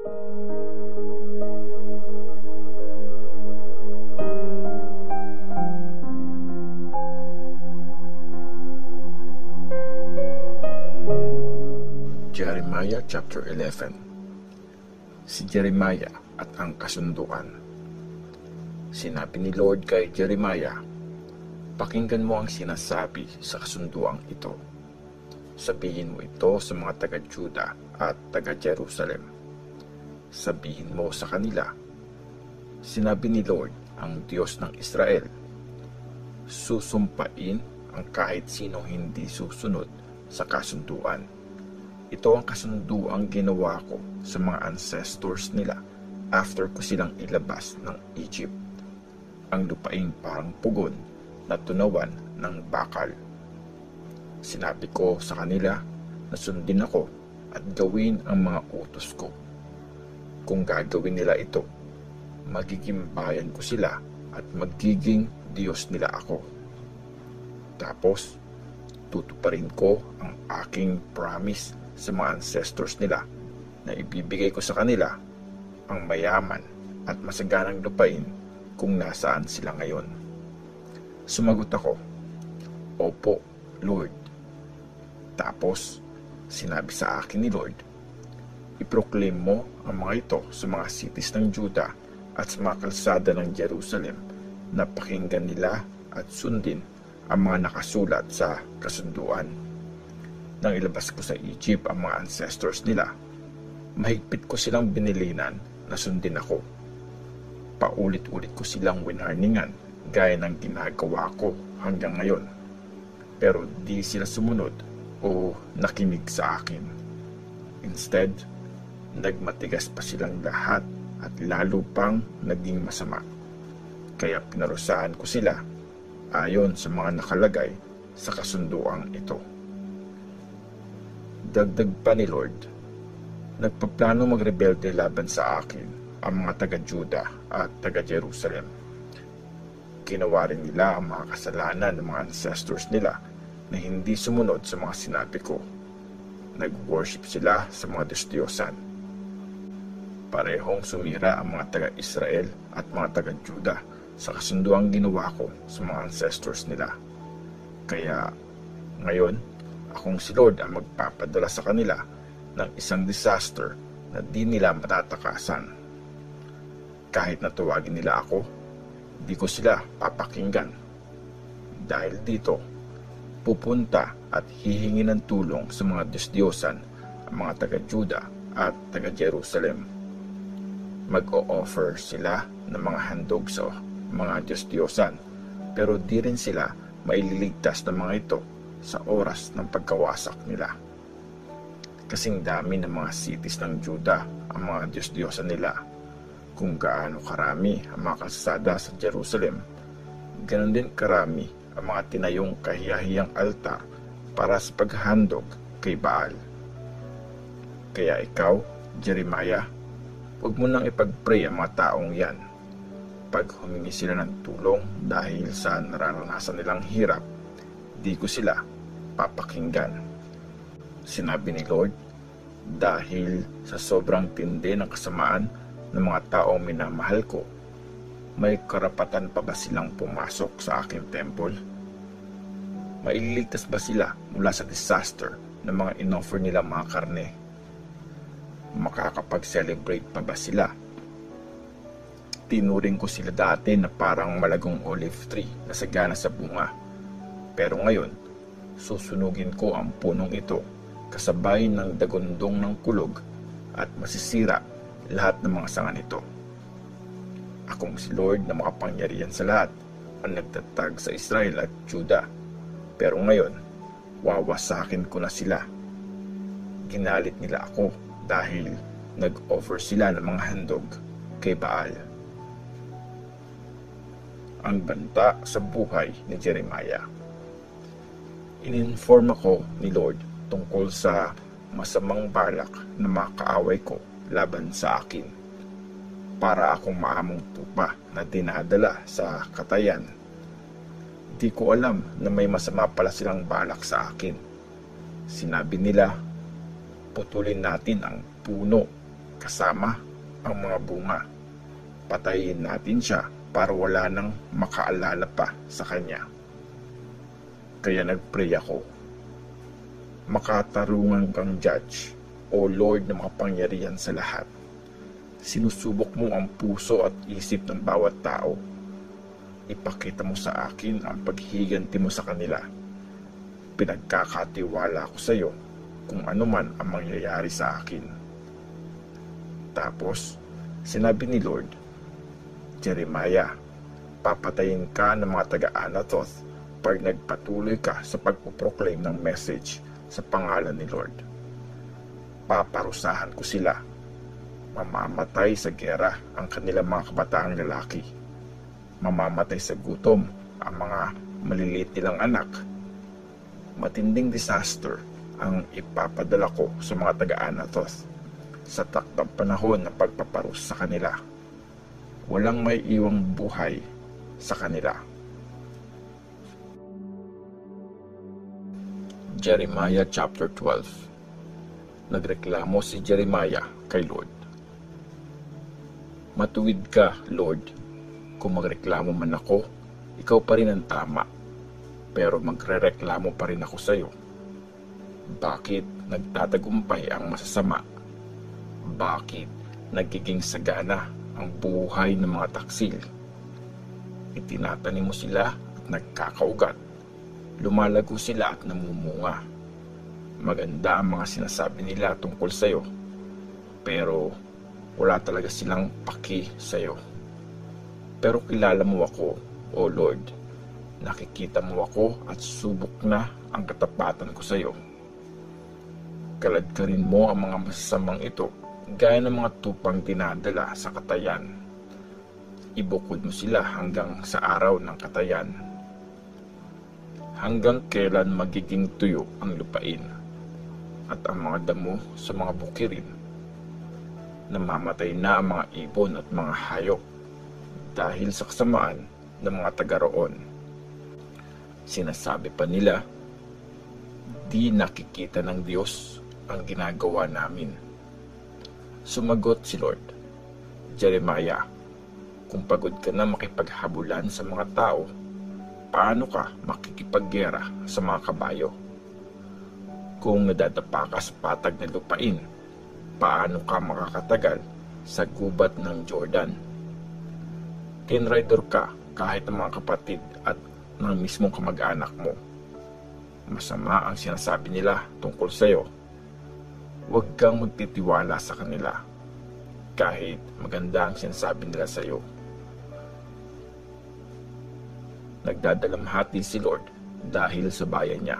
Jeremiah chapter 11. Si Jeremiah at ang kasunduan. Sinabi ni Lord kay Jeremiah, pakinggan mo ang sinasabi sa kasunduang ito. Sabihin mo ito sa mga taga-Juda at taga-Jerusalem. Sabihin mo sa kanila, sinabi ni Lord, ang Diyos ng Israel, susumpain ang kahit sinong hindi susunod sa kasunduan. Ito ang kasunduang ginawa ko sa mga ancestors nila after ko silang ilabas ng Egypt. Ang lupaing parang pugon na tunawan ng bakal. Sinabi ko sa kanila na sundin ako at gawin ang mga utos ko. Kung gagawin nila ito, magiging bayan ko sila at magiging Diyos nila ako. Tapos, tutuparin ko ang aking promise sa mga ancestors nila na ibibigay ko sa kanila ang mayaman at masaganang lupain kung nasaan sila ngayon. Sumagot ako, Opo, Lord. Tapos, sinabi sa akin ni Lord, iproclaim mo ang mga ito sa mga cities ng Juda at sa mga kalsada ng Jerusalem na pakinggan nila at sundin ang mga nakasulat sa kasunduan. Nang ilabas ko sa Egypt ang mga ancestors nila, mahigpit ko silang binilinan na sundin ako. Paulit-ulit ko silang winarningan gaya ng ginagawa ko hanggang ngayon. Pero di sila sumunod o nakinig sa akin. Instead, nagmatigas pa silang lahat at lalo pang naging masama. Kaya pinarusahan ko sila ayon sa mga nakalagay sa kasunduang ito. Dagdag pa ni Lord, nagpaplano magrebelde laban sa akin ang mga taga-Juda at taga-Jerusalem. Ginawa rin nila ang mga kasalanan ng mga ancestors nila na hindi sumunod sa mga sinabi ko. Nag-worship sila sa mga Diyos-Diyosan. Parehong sumira ang mga taga-Israel at mga taga-Juda sa kasunduang ginawa ko sa mga ancestors nila. Kaya ngayon, akong si Lord ang magpapadala sa kanila ng isang disaster na di nila matatakasan. Kahit na tawagin nila ako, di ko sila papakinggan. Dahil dito, pupunta at hihingi ng tulong sa mga Diyos-Diyosan ang mga taga-Juda at taga-Jerusalem. Mag-o-offer sila ng mga handog sa mga Diyos-Diyosan, pero di rin sila maililigtas ng mga ito sa oras ng pagkawasak nila. Kasing dami ng mga cities ng Juda ang mga Diyos-Diyosan nila. Kung gaano karami ang mga kalsada sa Jerusalem, ganon din karami ang mga tinayong kahiyahiyang altar para sa paghandog kay Baal. Kaya ikaw, Jeremiah, huwag mo nang ipag-pray ang mga taong yan. Pag humingi sila ng tulong dahil sa nararanasan nilang hirap, di ko sila papakinggan. Sinabi ni Lord, dahil sa sobrang tindi ng kasamaan ng mga taong minamahal ko, may karapatan pa ba silang pumasok sa aking temple? Maililigtas ba sila mula sa disaster ng mga inoffer nilang mga karne? Makakapag-celebrate pa ba sila? Tinuring ko sila dati na parang malagong olive tree na sagana sa bunga. Pero ngayon, susunugin ko ang punong ito kasabay ng dagundong ng kulog at masisira lahat ng mga sanga nito. Akong si Lord na makapangyarihan sa lahat ang nagtatag sa Israel at Juda. Pero ngayon, wawasakin ko na sila. Ginalit nila ako dahil nag-offer sila ng mga handog kay Baal. Ang banta sa buhay ni Jeremiah. Ininform ako ni Lord tungkol sa masamang balak na makaaway ko laban sa akin para akong maamong tupa na dinadala sa katayan. Di ko alam na may masama pala silang balak sa akin. Sinabi nila, putulin natin ang puno kasama ang mga bunga. Patayin natin siya para wala nang makaalala pa sa kanya. Kaya nagpray ako. Makatarungan kang judge, O Lord na makapangyarihan sa lahat. Sinusubok mo ang puso at isip ng bawat tao. Ipakita mo sa akin ang paghihiganti mo sa kanila. Pinagkakatiwala ko sa iyo kung ano man ang mangyayari sa akin. Tapos, sinabi ni Lord, Jeremiah, papatayin ka ng mga taga-Anathoth pag nagpatuloy ka sa pagpuproclaim ng message sa pangalan ni Lord. Paparusahan ko sila. Mamamatay sa gera ang kanilang mga kabataang lalaki. Mamamatay sa gutom ang mga maliliit nilang anak. Matinding disaster ang ipapadala ko sa mga taga-Anathoth sa takdang panahon ng pagpaparus sa kanila. Walang may iwang buhay sa kanila. Jeremiah chapter 12. Nagreklamo si Jeremiah kay Lord. Matuwid ka, Lord. Kung magreklamo man ako, ikaw pa rin ang tama. Pero magrereklamo pa rin ako sa iyo. Bakit nagtatagumpay ang masasama? Bakit nagiging sagana ang buhay ng mga taksil? Itinatanim mo sila at nagkakaugat. Lumalago sila at namumunga. Maganda ang mga sinasabi nila tungkol sa iyo. Pero wala talaga silang paki sa iyo. Pero kilala mo ako, O Lord. Nakikita mo ako at subok na ang katapatan ko sa iyo. Kaladkarin mo ang mga masasamang ito gaya ng mga tupang dinadala sa katayan. Ibukod mo sila hanggang sa araw ng katayan. Hanggang kailan magiging tuyo ang lupain at ang mga damo sa mga bukirin. Namamatay na ang mga ibon at mga hayop dahil sa kasamaan ng mga taga-roon. Sinasabi pa nila, di nakikita ng Diyos ang ginagawa namin. Sumagot si Lord, Jeremiah, kung pagod ka na makipaghabulan sa mga tao, paano ka makikipaggera sa mga kabayo? Kung nadadapa ka sa patag na lupain, paano ka makakatagal sa gubat ng Jordan? Tinrider ka kahit ng mga kapatid at ng mismong kamag-anak mo. Masama ang sinasabi nila tungkol sa iyo. Huwag kang magtitiwala sa kanila kahit maganda ang sinasabi nila sa iyo. Nagdadalamhati si Lord dahil sa bayan niya.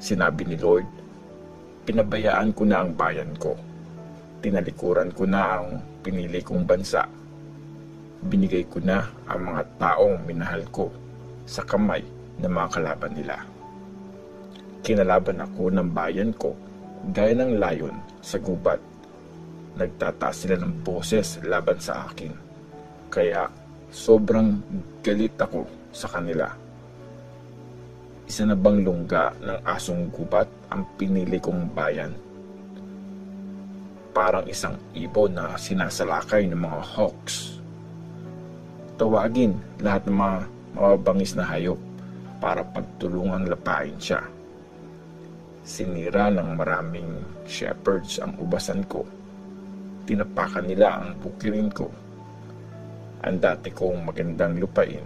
Sinabi ni Lord, pinabayaan ko na ang bayan ko. Tinalikuran ko na ang pinili kong bansa. Binigay ko na ang mga taong minahal ko sa kamay ng mga kalaban nila. Kinalaban ako ng bayan ko gaya ng layon sa gubat. Nagtataas sila ng boses laban sa akin. Kaya sobrang galit ako sa kanila. Isa na bang lungga ng asong gubat ang pinili kong bayan? Parang isang ibon na sinasalakay ng mga hawks. Tawagin lahat ng mga mababangis na hayop para pagtulungang lapain siya. Sinira ng maraming shepherds ang ubasan ko. Tinapakan nila ang bukirin ko. Ang dati kong magandang lupain,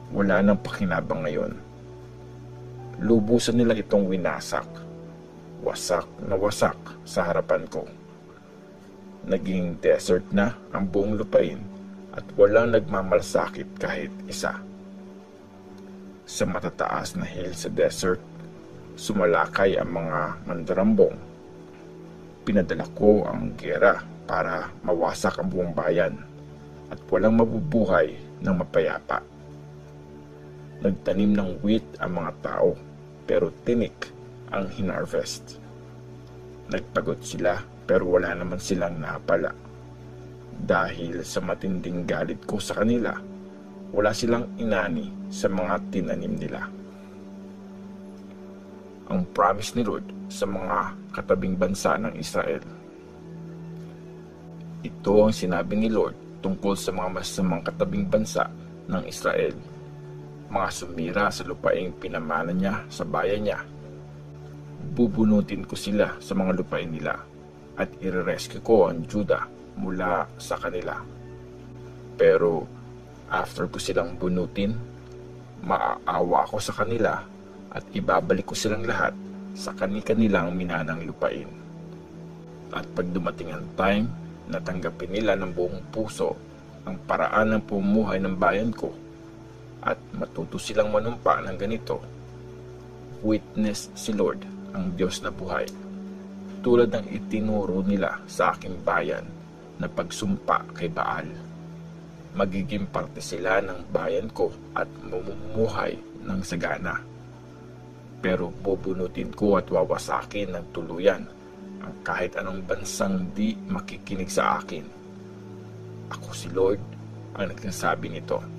wala nang pakinabang ngayon. Lubusan nila itong winasak. Wasak na wasak sa harapan ko. Naging desert na ang buong lupain at walang nagmamalasakit kahit isa. Sa matataas na hill sa desert, sumalakay ang mga mandarambong. Pinadala ko ang gera para mawasak ang buong bayan at walang mabubuhay ng mapayapa. Nagtanim ng wheat ang mga tao, pero tinik ang hinarvest. Nagpagod sila, pero wala naman silang napala. Dahil sa matinding galit ko sa kanila, wala silang inani sa mga tinanim nila. ang promise ni Lord sa mga katabing bansa ng Israel. Ito ang sinabi ni Lord tungkol sa mga masasamang katabing bansa ng Israel, mga sumira sa lupaing pinamana niya sa bayan niya. Bubunutin ko sila sa mga lupain nila at irerescue ko ang Judah mula sa kanila. Pero after ko silang bunutin, maaawa ko sa kanila at ibabalik ko silang lahat sa kani-kanilang minanang lupain. At pag dumating ang time na tanggapin nila ng buong puso ang paraan ng pamumuhay ng bayan ko at matuto silang manumpa ng ganito, witness si Lord, ang Diyos na buhay, tulad ng itinuro nila sa aking bayan na pagsumpa kay Baal. Magiging parte sila ng bayan ko at mamumuhay ng sagana. Pero bubunutin ko at wawasakin ng tuluyan ang kahit anong bansang di makikinig sa akin. Ako si Lord ang nagsasabi nito.